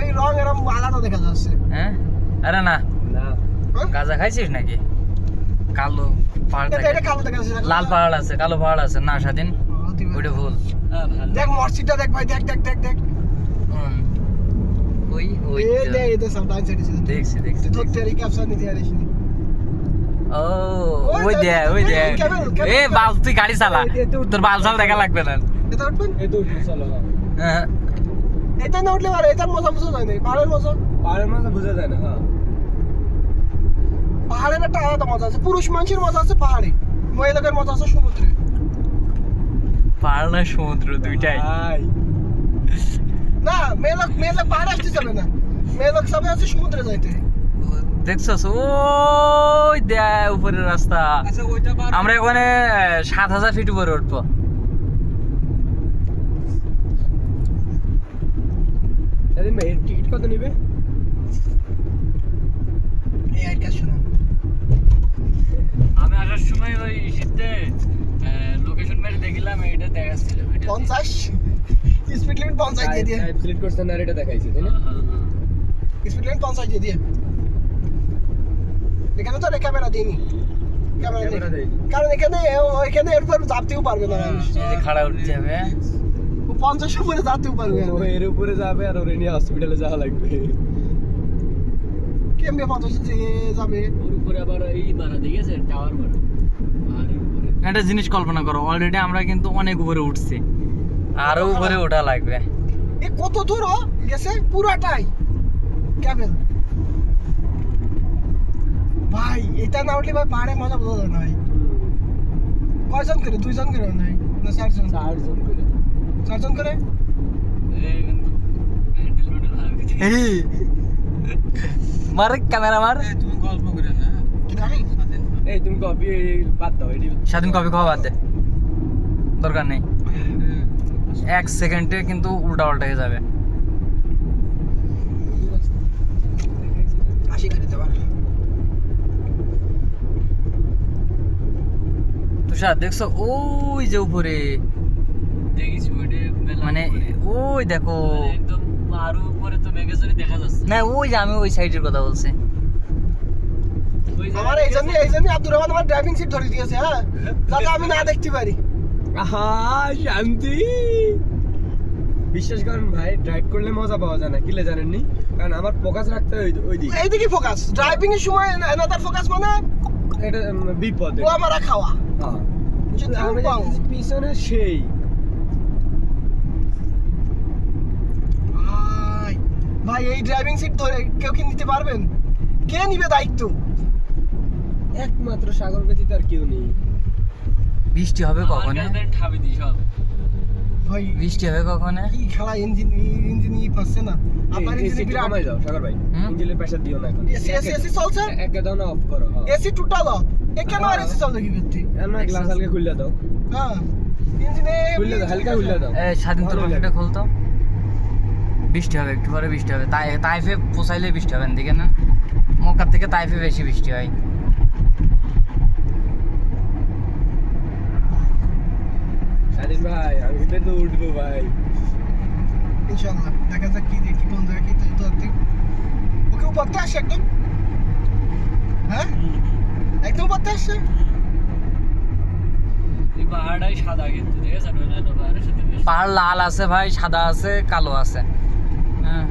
এই রং এরকম আলাদা দেখা যাচ্ছে। হ্যাঁ আরে না না গাঁজা খাইছিস নাকি? কালো পাহাড় থাকে, এটা কালো দেখা যাচ্ছে। লাল পাহাড় আছে, কালো পাহাড় আছে না স্বাধীন, ওইটা ভুল। দেখ মসজিদটা দেখ ভাই, দেখ দেখ দেখ দেখ। ওই ওই এই দে এই দে সব ডাইন সাইডে ছিল। দেখছি দেখছি তো তেরি ক্যাপশন নিতে আরিস নি। ও ওই দে ওই দে এ বাল তুই গাড়ি চালা, তোর বাল চাল দেখা লাগবে না। এটা উঠবেন? এই তো চলো হ্যাঁ এটা না উঠলে পারে, এটার মজা বুঝা যায় না। পাহাড়ের মজা, পাহাড়ের মাঝে বোঝা যায় না। হ্যাঁ পাহাড়ের একটা আলাদা মজা আছে। পুরুষ মানুষের মজা আছে পাহাড়ে, মহিলাদের মজা আছে সমুদ্রে। পাহাড় না সমুদ্র দুইটাই। ভাই না মেয়ে লোক পাহাড়ে আসতে যাবে না, মেয়ে লোক সবাই আছে সমুদ্রে যাইতে। দেখছস ওই দে উপরের রাস্তা। আচ্ছা ওইটা আমরা এখানে ৭,০০০ ফিট উপরে উঠবো। স্বাধীন ভাই টিকিট কত নিবে? এই আইটা শুনুন, আমি আসার সময় ওই শীতে লোকেশন মেরে দেখলাম, এটা দেখাচ্ছিল 50 স্পিড লিমিট 50 দিয়ে দিয়ে, টাইপ সিলেক্ট করছেন আর এটা দেখাইছে তাই না? স্পিড লিমিট 50 দিয়ে দিয়ে। এখানে তো ক্যামেরা দিইনি, ক্যামেরা দেই, কারণ এখানে এরপর যাতেও পারবে না মানুষ। এই যে খাড়া উঠতে হবে, ও 50 উপরে যাতেও পারবে না। ও এর উপরে যাবে আর ওরে নিয়ে হসপিটালে যাওয়া লাগবে। কেমনে 50 দিয়ে যাবে? ওর উপরে আবার এই বানা দেখেছেন টাওয়ার বানা পাহাড়ের উপরে। একটা জিনিস কল্পনা করো, অলরেডি আমরা কিন্তু অনেক উপরে উঠছি, আরো উপরে ওঠা লাগবে। এ কত দূর গেছে পুরাটাই ক্যাবেল ভাই। এটা না উঠলে ভাই পাহাড়ে মজা বোঝা যায় না ভাই। কয়জন করে? 2 জন করে নাই না 4 জন? 4 জন করে। 4 জন করে। এই কিন্তু হ্যান্ডেল রোডের ভাগ দিতে মার ক্যামেরা মার। তুমি গল্প করে না কি জানি? এই তুমি কপি বাদ দাও এডি স্বাধীন কপি খাওয়া বাদ দে, দরকার নেই। 1 সেকেন্ডে কিন্তু উল্টা পাল্টা হয়ে যাবে। 80 করে দিতে পারবে। তুষার দেখছো ওই যে উপরে, দেখিস ওইটা মেলা মানে ওই দেখো একদম পাহাড়ের উপরে তো মেঘেশ্বরী দেখা যাচ্ছে। না, ওই যে আমি ওই সাইডের কথা বলছি। ওই যে আমার এই জন্য আব্দুর রহমান আমার ড্রাইভিং সিট ধরে দিয়েছে, হ্যাঁ, যাতে আমি না দেখতে পারি। আহা শান্তি। বিশ্বাস করেন ভাই ড্রাইভ করলে মজা পাওয়া যায় না, কিলে জানেননি? কারণ আমার ফোকাস রাখতে হয় ওই দিকে। এইদিকে ফোকাস, ড্রাইভিং এর সময় এনাদার ফোকাস মানে এটা বিপদ। ও আমারা খাওয়া। হ্যাঁ যে আমি থাকবাও। দেখতেছি পিছনে সেই ভাই এই ড্রাইভিং সিট ধরে কেউ কি নিতে পারবেন? কে নিবে দায়িত্ব? একমাত্র সাগর ব্যতীত আর কেউ নেই। বৃষ্টি হবে কখনে? ঠাবি দিই সব। ভাই বৃষ্টি হবে কখনে? কি খেলা, ইঞ্জিন পাচ্ছে না আপনার ইঞ্জিনে এসি বিরাট কমাই দাও সাগর ভাই, হুম? ইঞ্জিনের প্রেসার দিও না এখন। এসি চলছে, একে দাও না অফ করো। হ্যাঁ এসি টোটাল অফ। এ কেন আর এসি চলছে কি করতে? এমন গ্লাস হালকা খুলে দাও, হ্যাঁ ইঞ্জিনে খুলে দাও, হালকা খুলে দাও। এই স্বাধীন তোর ভালো পকেটে লাগে। খুলতো। বৃষ্টি হবে, একটু পরে বৃষ্টি হবে। তাইফে পোষাইলে বৃষ্টি হবে এদিকে না, মক্কা থেকে তাইফে বেশি বৃষ্টি হয়। স্বাধীন ভাই আমি তো উঠবো ভাই। ইনশাআল্লাহ দেখা যাক কি দেখি কোন জায়গায় কি তো দেখ। ওকে উপরতে আসে একদম, হ্যাঁ একদম উপরতে আসে। এই পাহাড়টাই সাদা কিন্তু দেখেছেন অন্যান্য পাহাড়ের সাথে বেশ। পাহাড় লাল আছে ভাই, সাদা আছে, কালো আছে। হ্যাঁ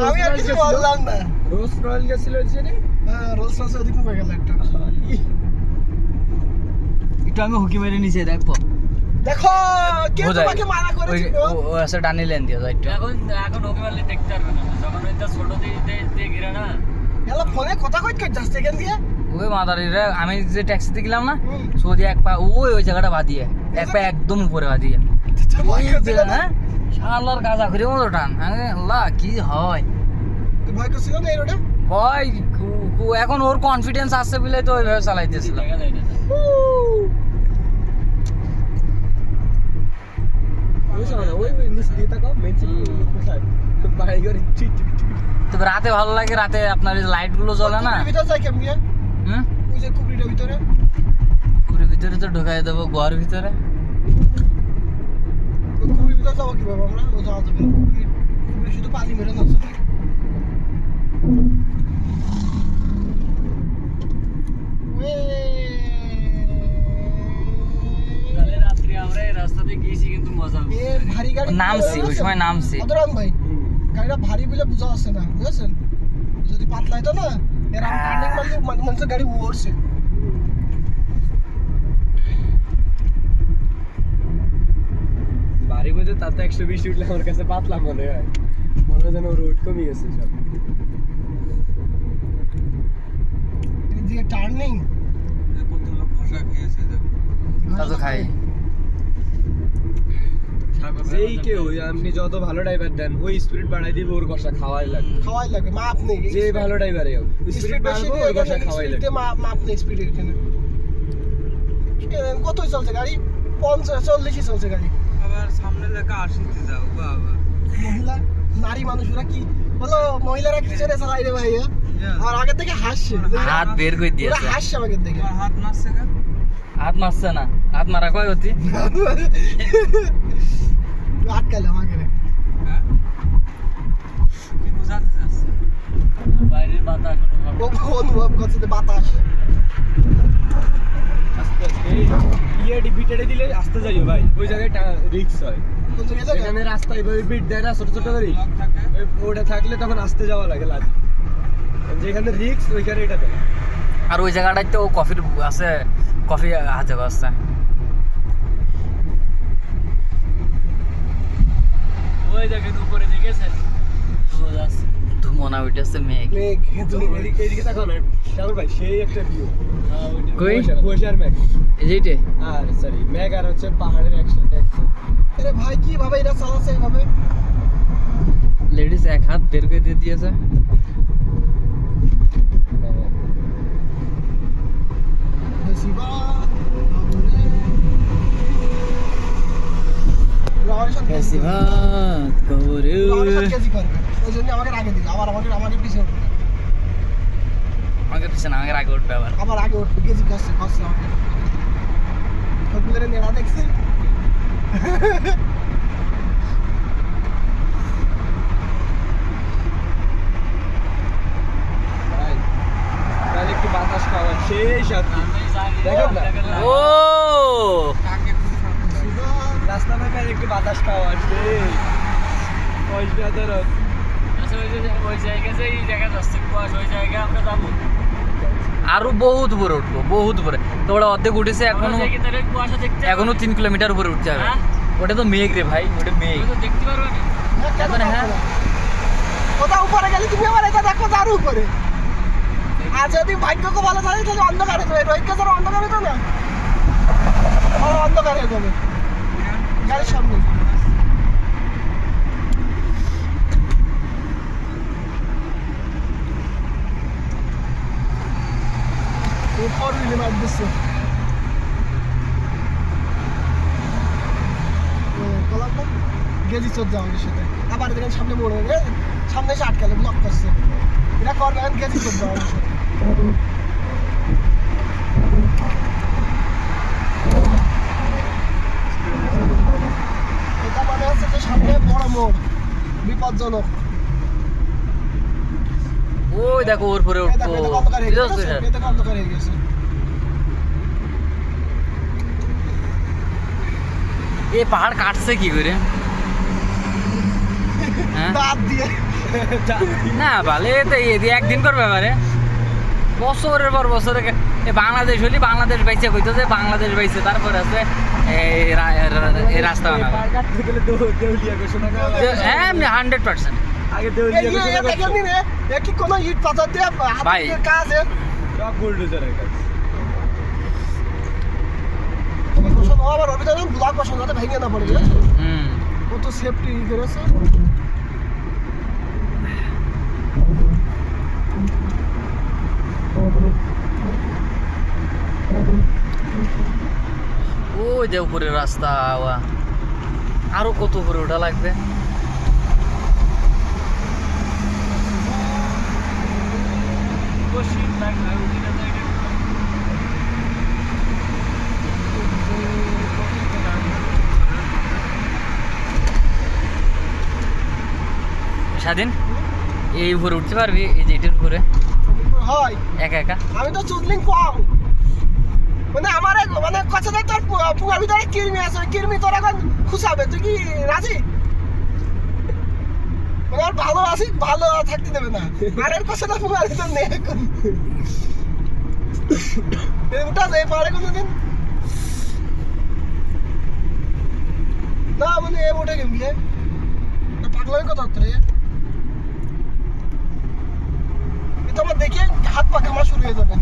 আমি আর কিছু বললাম না। রোজ রয়েল গেছিল যে হ্যাঁ রোলস রয়েস ওদিকে হয়ে গেল একটা। একটু আমি হুকি মেরে নিচে দেখবো। দেখো কে বোঝাই। তোমাকে মানা করেছিল? ও আছে ডানি লেন দিয়ে যাই একটু। এখন ওকে মারলে দেখতে পারবে না, যখন ওইটা ছোট দিয়ে ঘিরে না। এলা ফোনে কথা কইতে কই যাচ্ছে এখান দিয়ে। ওই মাদারিরা আমি যে ট্যাক্সিতে গেলাম না, হুম। সৌদি এক পা ওই জায়গাটা বাদিয়ে, এক পা একদম উপরে বাদিয়ে। ভয় করছিল না? হ্যাঁ শালার গাঁজা ঘুরে মতো টান। আল্লাহ কি হয় তুই ভয় করছিল না এই রোডে? ভয় এখন ওর কনফিডেন্স আছে বলে তো ওইভাবে চালাইতেছিল। দেখা যায় না। ওই নিচ দিয়ে তাকাও মেনসি কোথায় বাড়ি ঘরে তবে রাতে ভালো লাগে, রাতে আপনার লাইট গুলো জ্বলে না। কুবরির ভিতরে যাই কেমনি? হুম, ওই যে কুবরিটার ভিতরে পুরো ভিতরে তো ঢোকাই দেবো ঘর ভিতরে। কুবরির ভিতরে যাবো কিভাবে আমরা? ও যাওয়া যাবে না, পুকুরে শুধু পানি মেরে নষ্ট হয়। তাহলে রাত্রি আমরা এই রাস্তাতে গিয়েছি কিন্তু মজা এ ভারী গাড়ি নামছি ওই সময় নামছি অদরান ভাই, গাড়িটা ভারী বলে বোঝা যাচ্ছে না, বুঝেছেন? যদি পাতলা হতো না এর টার্নিং মারলে মানুষের গাড়ি উড়ছে। বাড়ির মধ্যে তাতে 120 উঠলে আমার কাছে পাতলা মনে হয়, মনে হয় যেন রোড কমে গেছে সব। এদিকে টার্নিং কত লোক ঘষা খেয়েছে তা তো খাই যেই কেউ, আপনি যত ভালো ড্রাইভার দেন ওই স্পিড বাড়াই দিবে, ওর ঘষা খাওয়াই লাগবে। খাওয়াই লাগে, মাপ নেই। যে ভালো ড্রাইভারই হোক স্পিড বাড়াবো, ওর ঘষা খাওয়াই লাগবে। মাপ নেই স্পিডের এখানে। কতই চলছে গাড়ি? 50-40 চলছে গাড়ি। আবার সামনে লেখা 80 তে যাও বাবা। মহিলা নারী মানুষরা কি বলো, মহিলারা কি চলে চালাই রে ভাই? আর আগে থেকে হাসছে, হাত বের করে ওরা দিয়েছে হাসছে আমাকে দেখে। হাত মারছে কেন? হাত মারছে না, হাত মারা কয় হতি আটকালে আমাকে রে। হ্যাঁ কি বুঝাতে চাচ্ছে? বাইরের বাতাস ও অনুভব করছে যে বাতাস। আস্তে আস্তে ইএডি বিটেডে দিলে আস্তে যাইও ভাই, ওই জায়গাটা রিস্ক হয়। কোন জায়গায় এখানে রাস্তা এইভাবে বিট দেয় না, ছোট ছোট করে ওই ওটা থাকলে তখন আস্তে যাওয়া লাগে লাজ। যেখানে রিস্ক ওইখানে এটা দেয়। আর ওই জায়গাটায় তো কফির আছে, কফি হাতে আছে। ওই দেখেন উপরে দেখেছেন রোদ আছে। ধুমনা উঠেছে মেঘ। মেঘ তুমি এদিকে তাকাও না শ্যামল ভাই, সেই একটা ভিউ। কই কুয়াশার মেঘ, এই যে এইটা? আর সরি মেঘ আর হচ্ছে পাহাড়ের একসাথে একসাথে। আরে ভাই কি ভাবে এটা চালাচ্ছে এইভাবে? লেডিস এক হাত বের করে দিয়ে দিয়েছে। শিবা कैसी बात कहो रे কেজি করবে, ওই জন্য আমাকে আগে দিল, আবার আমাকে পিছিয়ে উঠবে, আমাকে পিছনে আমাকে আগে উঠবে আবার। আবার আগে উঠবে, কেজি করছে আমাকে। সবগুলোরে নেড়া দেখছি। ভাই তাহলে একটু বাতাস খাওয়া সেই শান্তি। আমি জানি দেখেন না? ও রাস্তা থেকে একটু বাতাস খাওয়া সেই পয়সা ধরো। আচ্ছা, ওই জায়গায় যে এই জায়গা যাচ্ছে কুয়াশ, ওই জায়গায় আমরা যাবো। আরো বহুত উপরে উঠবো, বহুত উপরে। তো ওটা অর্ধেক উঠেছে, এখনো আমরা জায়গায় তাহলে কুয়াশা দেখতে পাবো? 3 কিলোমিটার উপরে উঠতে হবে। হ্যাঁ? ওটা তো মেঘ রে ভাই, ওটা মেঘ। ওই তো দেখতে পারবে না। এখন হ্যাঁ কোথাও উপরে গেলে তুমি আবার এটা দেখো তার উপরে। আর যদি ভাগ্যকে ভালো থাকে তাহলে অন্ধকারে যাবে, রোহিতকে ছাড়া অন্ধকারে তো না, অন্ধকারে যাবে গাড়ির সামনে। ফোর হুইলে মার দিচ্ছে। গেজি চোদ্দ আমাদের সাথে আবার দেখেন সামনে মোড় হয়ে গেছে, সামনে এসে আটকালে ব্লক করছে। এটা করবে এখন গেজি চোদ্দ আমাদের সাথে। এটা মানে হচ্ছে যে সামনে বড় মোড়, বিপজ্জনক। ওই দেখো ওর উপরে এই উঠবো। দেখো, এটা অন্ধকার হয়ে গেছে, বুঝতে এটা অন্ধকার হয়ে গেছে। এই পাহাড় কাটছে কি করে? হ্যাঁ দাঁত দিয়ে না ভালো, তো একদিন করবে এবারে বছরের পর বছর। বাংলাদেশ হলি বাংলাদেশ বাইছে কইতো যে বাংলাদেশ বাইছে, তারপরে আছে এই রাস্তা বানাবে। পার কাটতে গেলে দেউলিয়া ঘোষণা করা হয়। হ্যাঁ এমনি 100%। আগে এই দেউলিয়া যে ঘোষণা দেখেন করছে। নি রে, এ কি কোনো ইট পাথর দিয়ে ভাই। হাতের কাজ এর? সব বুলডোজারের কাজ। বসন আবার অভিযান ব্লক বসন যাতে ভেঙে না পড়ে, বুঝেছো? হুম কত সেফটি করেছে। ওই যে উপরে রাস্তা, আরো কত উপরে ওঠা লাগবে। শীত লাগবে ওইটা জায়গায়। স্বাধীন এই উপরে উঠতে পারবি এই যে এটার উপরে হয় একা একা আমি তো চুদলিং কম মানে আমার মানে কথাটা তোর পুয়ার ভিতরে কিরমি আছে কিরমি তোর এখন খুশাবে তুই কি রাজি মানে আর ভালো আছি ভালো থাকতে দেবে না আর এর কথাটা পুয়ার ভিতর নেই এখন উঠা যায় পারে কোনোদিন না মানে এ উঠে গেমি পাগলামি কথা তোর এটা আমার দেখে হাত পা কামা শুরু হয়ে যাবে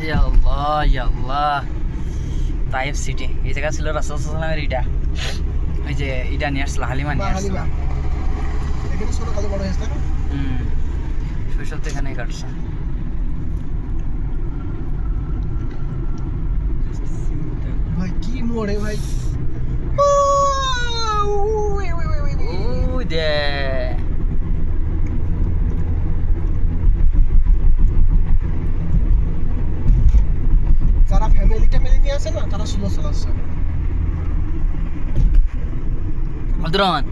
ইয়া আল্লাহ ইয়া আল্লাহ তাইফ সিটি এই জায়গা ছিল রাসূল সাল্লাল্লাহু আলাইহি এটা ওই যে এটা নিয়ে আসছিল হালিমা নিয়ে আসছিল এখানে ছোট কালো বড় হয়েছে না শৈশব তো এখানেই কাটছে ভাই কি মোড়ে ভাই ওই দে যারা ফ্যামিলি ট্যামিলি নিয়ে আসে না তারা স্লো চালাচ্ছে আব্দুররহমান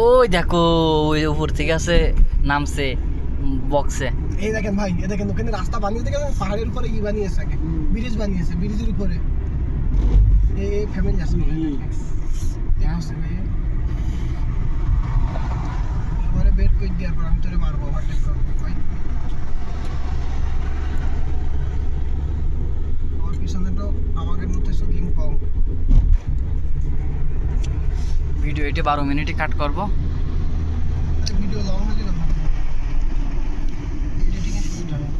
ওই দেখো ওই উপর থেকে আছে নামছে বক্সে এই দেখেন ভাই এই দেখেন ওখানে রাস্তা বানিয়ে দেখেন পাহাড়ের উপরে ই বানিয়েছে আগে ব্রিজ বানিয়েছে ব্রিজের উপরে এই ফ্যামিলি আছে পরে বের করে দেওয়ার পর আমি তোরে মারবো ওভারটেক করবো ভাই আমার পিছনে তো আমাদের মধ্যে শুটিং কম ভিডিও এটা 12 মিনিটে কাট করবো ভিডিও লং হয়ে গেল এডিটিং এর সুবিধা হয়